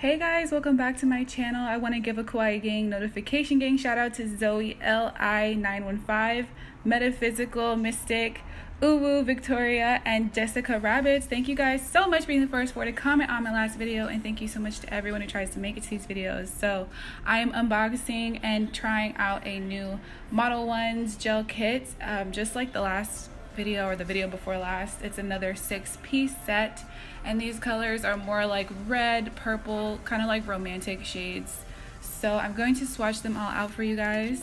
Hey guys, welcome back to my channel. I want to give a Kawaii Gang notification gang shout out to Zoe LI915, Metaphysical, Mystic, Uwu, Victoria, and Jessica Rabbits. Thank you guys so much for being the first four to comment on my last video, and thank you so much to everyone who tries to make it to these videos. So I am unboxing and trying out a new MODELONES gel kit, just like the last video or the video before last. It's another 6-piece set, and these colors are more like red, purple, kind of like romantic shades. So I'm going to swatch them all out for you guys.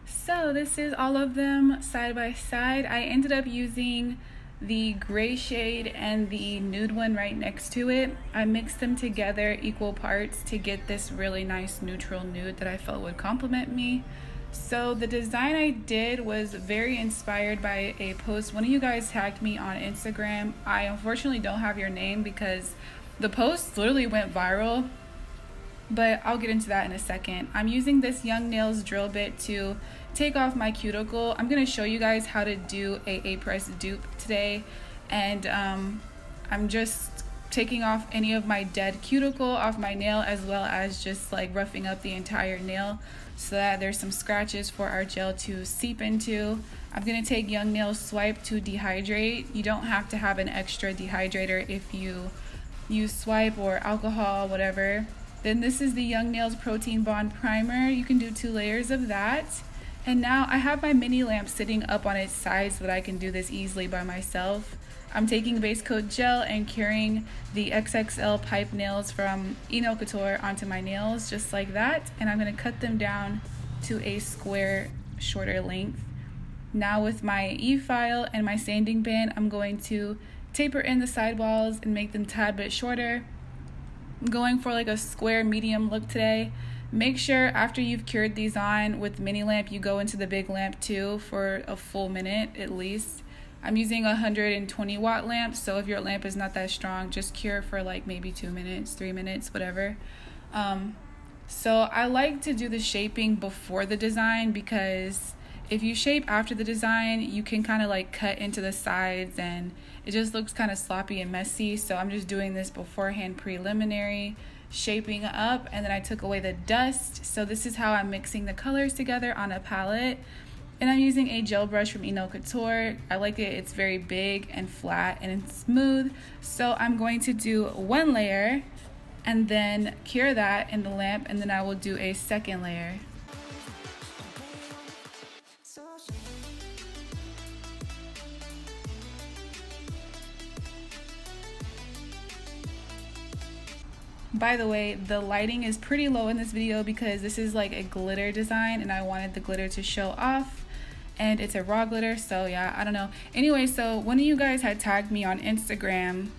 So this is all of them side by side. I ended up using the gray shade and the nude one right next to it. I mixed them together equal parts to get this really nice neutral nude that I felt would complement me. So the design I did was very inspired by a post. One of you guys tagged me on Instagram. I unfortunately don't have your name because the post literally went viral, but I'll get into that in a second. I'm using this Young Nails drill bit to take off my cuticle. I'm going to show you guys how to do a Après dupe today, and I'm just taking off any of my dead cuticle off my nail, as well as just like roughing up the entire nail so that there's some scratches for our gel to seep into. I'm going to take Young Nails Swipe to dehydrate. You don't have to have an extra dehydrator if you use Swipe or alcohol, whatever. Then this is the Young Nails Protein Bond Primer. You can do 2 layers of that. And now I have my mini lamp sitting up on its side so that I can do this easily by myself. I'm taking base coat gel and curing the XXL Pipe Nails from ENAIL COUTURE onto my nails just like that. And I'm going to cut them down to a square, shorter length. Now with my E-file and my sanding band, I'm going to taper in the side walls and make them a tad bit shorter. I'm going for like a square medium look today. Make sure after you've cured these on with the mini lamp, you go into the big lamp too for a full minute at least. I'm using a 120 watt lamp, so if your lamp is not that strong, just cure for like maybe 2 minutes, 3 minutes, whatever. So I like to do the shaping before the design, because if you shape after the design, you can kind of like cut into the sides and it just looks kind of sloppy and messy. So I'm just doing this beforehand, preliminary shaping up, and then I took away the dust. So this is how I'm mixing the colors together on a palette. And I'm using a gel brush from ENAIL COUTURE. I like it, it's very big and flat and it's smooth. So I'm going to do 1 layer and then cure that in the lamp, and then I will do a second layer. By the way, the lighting is pretty low in this video because this is like a glitter design and I wanted the glitter to show off, and it's a raw glitter, so yeah, I don't know. Anyway, so one of you guys had tagged me on Instagram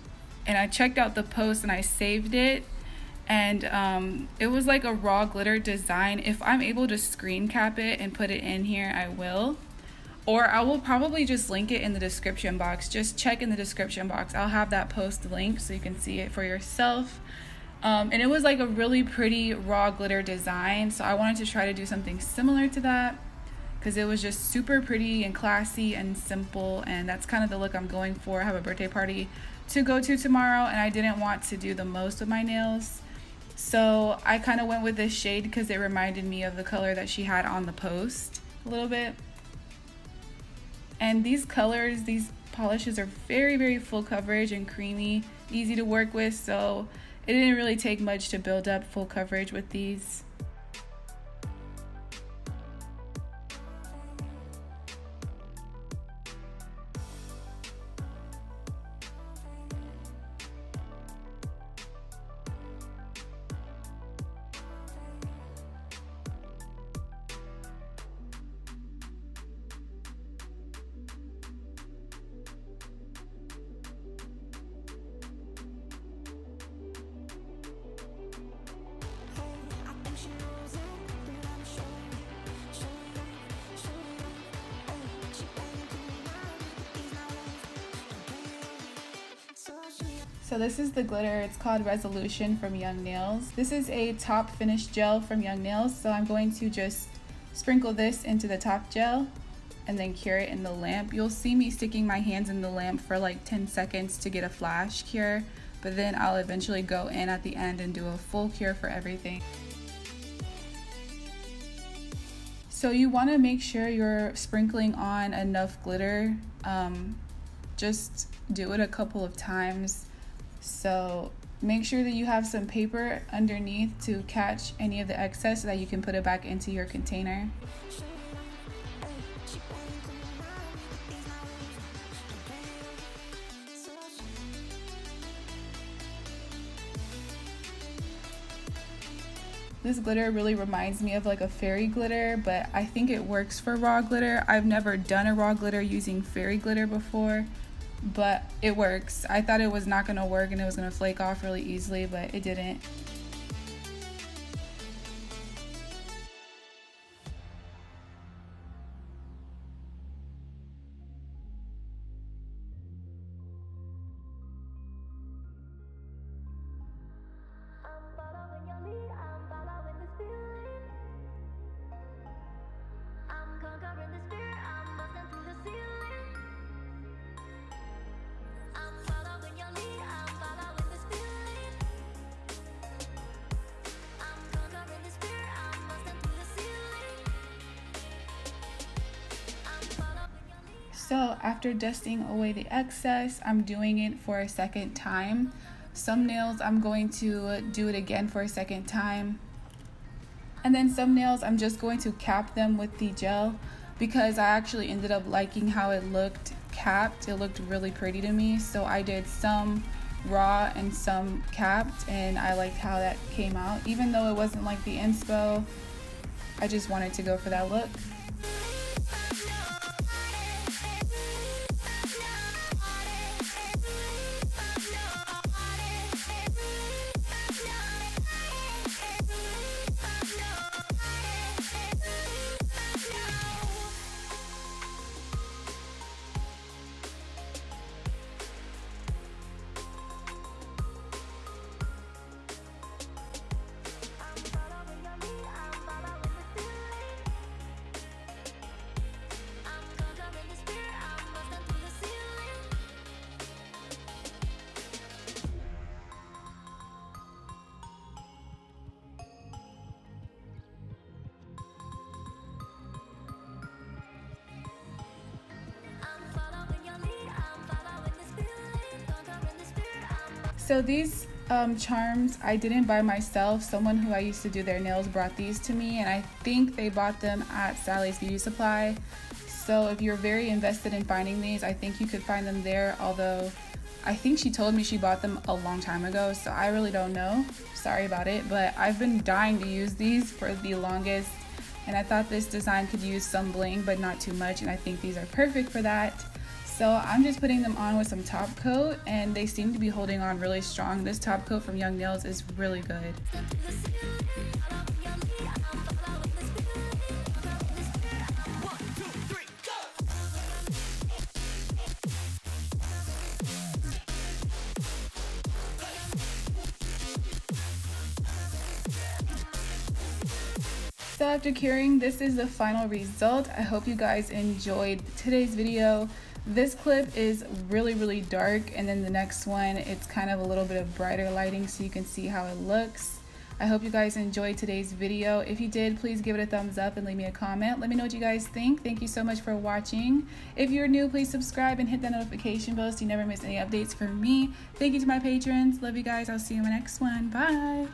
and I checked out the post and I saved it, and it was like a raw glitter design. If I'm able to screen cap it and put it in here, I will. Or I will probably just link it in the description box. Just check in the description box. I'll have that post linked so you can see it for yourself. And it was like a really pretty raw glitter design, so I wanted to try to do something similar to that because it was just super pretty and classy and simple, and that's kind of the look I'm going for. I have a birthday party to go to tomorrow and I didn't want to do the most with my nails, so I kind of went with this shade because it reminded me of the color that she had on the post a little bit. And these colors, these polishes are very, very full coverage and creamy, easy to work with, so it didn't really take much to build up full coverage with these. So this is the glitter. It's called Resolution from Young Nails. This is a top finish gel from Young Nails. So I'm going to just sprinkle this into the top gel and then cure it in the lamp. You'll see me sticking my hands in the lamp for like 10 seconds to get a flash cure, but then I'll eventually go in at the end and do a full cure for everything. So you want to make sure you're sprinkling on enough glitter. Just do it a couple of times. So make sure that you have some paper underneath to catch any of the excess so that you can put it back into your container. This glitter really reminds me of like a fairy glitter, but I think it works for raw glitter. I've never done a raw glitter using fairy glitter before, but it works. I thought it was not going to work and it was going to flake off really easily, but it didn't. So after dusting away the excess, I'm doing it for a second time. Some nails I'm going to do it again for a second time. And then some nails I'm just going to cap them with the gel because I actually ended up liking how it looked capped. It looked really pretty to me. So I did some raw and some capped and I liked how that came out. Even though it wasn't like the inspo, I just wanted to go for that look. So these charms I didn't buy myself. Someone who I used to do their nails brought these to me, and I think they bought them at Sally's Beauty Supply. So if you're very invested in finding these, I think you could find them there, although I think she told me she bought them a long time ago, so I really don't know. Sorry about it, but I've been dying to use these for the longest, and I thought this design could use some bling but not too much, and I think these are perfect for that. So I'm just putting them on with some top coat, and they seem to be holding on really strong. This top coat from Young Nails is really good. So after curing, this is the final result. I hope you guys enjoyed today's video. This clip is really dark, and then the next one, it's kind of a little bit of brighter lighting so you can see how it looks. I hope you guys enjoyed today's video. If you did, please give it a thumbs up and leave me a comment. Let me know what you guys think. Thank you so much for watching. If you're new, please subscribe and hit that notification bell so you never miss any updates from me. Thank you to my patrons. Love you guys. I'll see you in my next one. Bye.